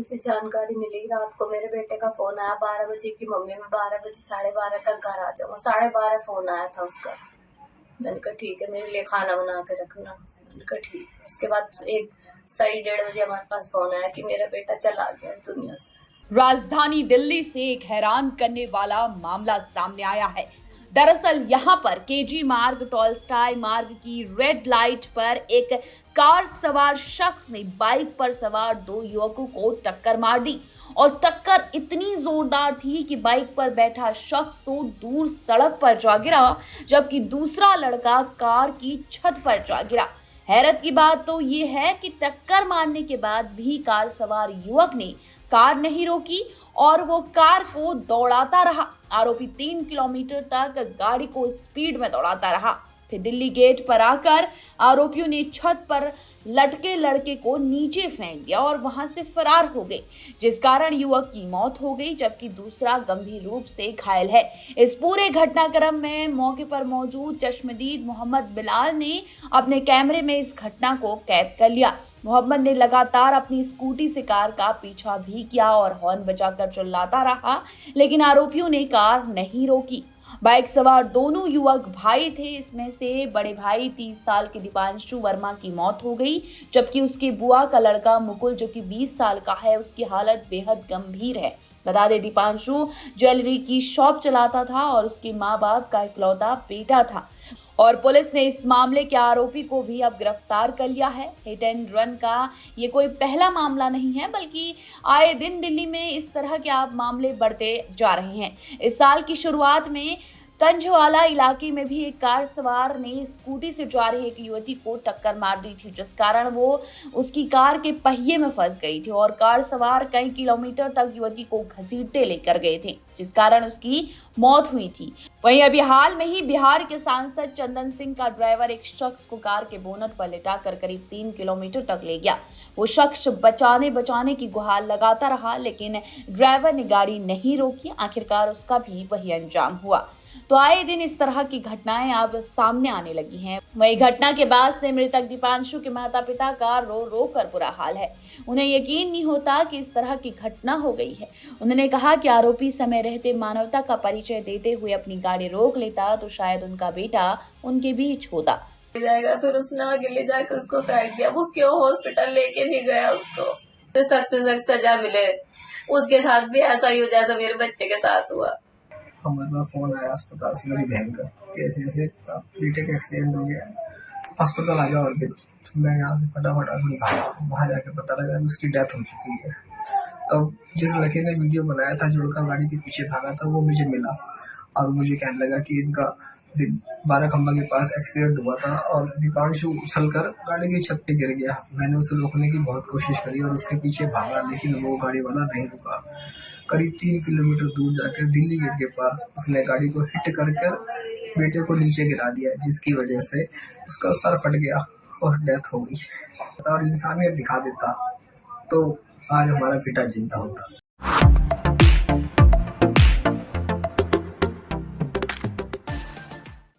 मुझे जानकारी मिली, रात को मेरे बेटे का फोन आया 12 बजे की, मम्मी मैं 12 बजे 12:30 तक घर आ जाऊंगा। 12:30 फोन आया था उसका। मैंने कहा ठीक है, मेरे लिए खाना बना के रखना। मैंने कहा ठीक है। उसके बाद 1:30 बजे हमारे पास फोन आया कि मेरा बेटा चला गया दुनिया से। राजधानी दिल्ली से एक हैरान करने वाला मामला सामने आया है। दरअसल यहाँ पर केजी मार्ग टॉलस्टॉय मार्ग की रेड लाइट पर एक कार सवार शख्स ने बाइक पर सवार 2 युवकों को टक्कर मार दी और टक्कर इतनी जोरदार थी कि बाइक पर बैठा शख्स तो दूर सड़क पर जा गिरा, जबकि दूसरा लड़का कार की छत पर जा गिरा। हैरत की बात तो ये है कि टक्कर मारने के बाद भी कार सवार युवक ने कार नहीं रोकी और वो कार को दौड़ाता रहा। आरोपी 3 किलोमीटर तक गाड़ी को स्पीड में दौड़ाता रहा। फिर दिल्ली गेट पर आकर आरोपियों ने छत पर लटके लड़के को नीचे फेंक दिया और वहां से फरार हो गए, जिस कारण युवक की मौत हो गई, जबकि दूसरा गंभीर रूप से घायल है। इस पूरे घटनाक्रम में मौके पर मौजूद चश्मदीद मोहम्मद बिलाल ने अपने कैमरे में इस घटना को कैद कर लिया। मोहम्मद ने लगातार अपनी स्कूटी से कार का पीछा भी किया और हॉर्न बजाकर चिल्लाता रहा, लेकिन आरोपियों ने कार नहीं रोकी। बाइक सवार दोनों युवक भाई थे। इसमें से बड़े भाई 30 साल के दीपांशु वर्मा की मौत हो गई, जबकि उसके बुआ का लड़का मुकुल जो कि 20 साल का है, उसकी हालत बेहद गंभीर है। बता दें, दीपांशु ज्वेलरी की शॉप चलाता था और उसके माँ बाप का इकलौता बेटा था और पुलिस ने इस मामले के आरोपी को भी अब गिरफ्तार कर लिया है। हिट एंड रन का ये कोई पहला मामला नहीं है, बल्कि आए दिन दिल्ली में इस तरह के आप मामले बढ़ते जा रहे हैं। इस साल की शुरुआत में कंझवाला इलाके में भी एक कार सवार ने स्कूटी से जा रही एक युवती को टक्कर मार दी थी, जिस कारण वो उसकी कार के पहिए में फंस गई थी और कार सवार कई किलोमीटर तक युवती को घसीटते लेकर गए थे, जिस कारण उसकी मौत हुई थी। वहीं अभी हाल में ही बिहार के सांसद चंदन सिंह का ड्राइवर एक शख्स को कार के बोनट पर लिटाकर करीब 3 किलोमीटर तक ले गया। वो शख्स बचाने की गुहार लगाता रहा, लेकिन ड्राइवर ने गाड़ी नहीं रोकी। आखिरकार उसका भी वही अंजाम हुआ। तो आए दिन इस तरह की घटनाएं अब सामने आने लगी हैं। वही घटना के बाद से मृतक दीपांशु के माता पिता का रो रो कर बुरा हाल है। उन्हें यकीन नहीं होता कि इस तरह की घटना हो गई है। उन्होंने कहा कि आरोपी समय रहते मानवता का परिचय देते हुए अपनी गाड़ी रोक लेता तो शायद उनका बेटा उनके बीच होता। जाएगा फिर उसने आगे ले जाकर उसको फेंक दिया। वो क्यों हॉस्पिटल लेके नहीं गया उसको? तो सख्त से सख्त सजा मिले। उसके साथ भी ऐसा ही हो जैसा मेरे बच्चे के साथ हुआ। हमारे पास फोन आया अस्पताल से मेरी बहन का, ऐसे ऐसे बेटे का एक्सीडेंट हो गया, अस्पताल आ गया। और फिर मैं यहाँ से फटाफट अपनी वहाँ जाके पता लगा कि उसकी डेथ हो चुकी है। तब जिस लड़के ने वीडियो बनाया था, जो लड़का गाड़ी के पीछे भागा था, वो मुझे मिला और मुझे कहने लगा कि इनका 12 खंबा के पास एक्सीडेंट हुआ था और दीपांशु उछलकर गाड़ी की छत पे गिर गया। मैंने उसे रोकने की बहुत कोशिश करी और उसके पीछे भागा, लेकिन वो गाड़ी वाला नहीं रुका। करीब 3 किलोमीटर दूर जाकर दिल्ली गेट के पास उसने गाड़ी को हिट कर बेटे को नीचे गिरा दिया, जिसकी वजह से उसका सर फट गया और डेथ हो गई। और इंसानियत दिखा देता तो आज हमारा बेटा जिंदा होता।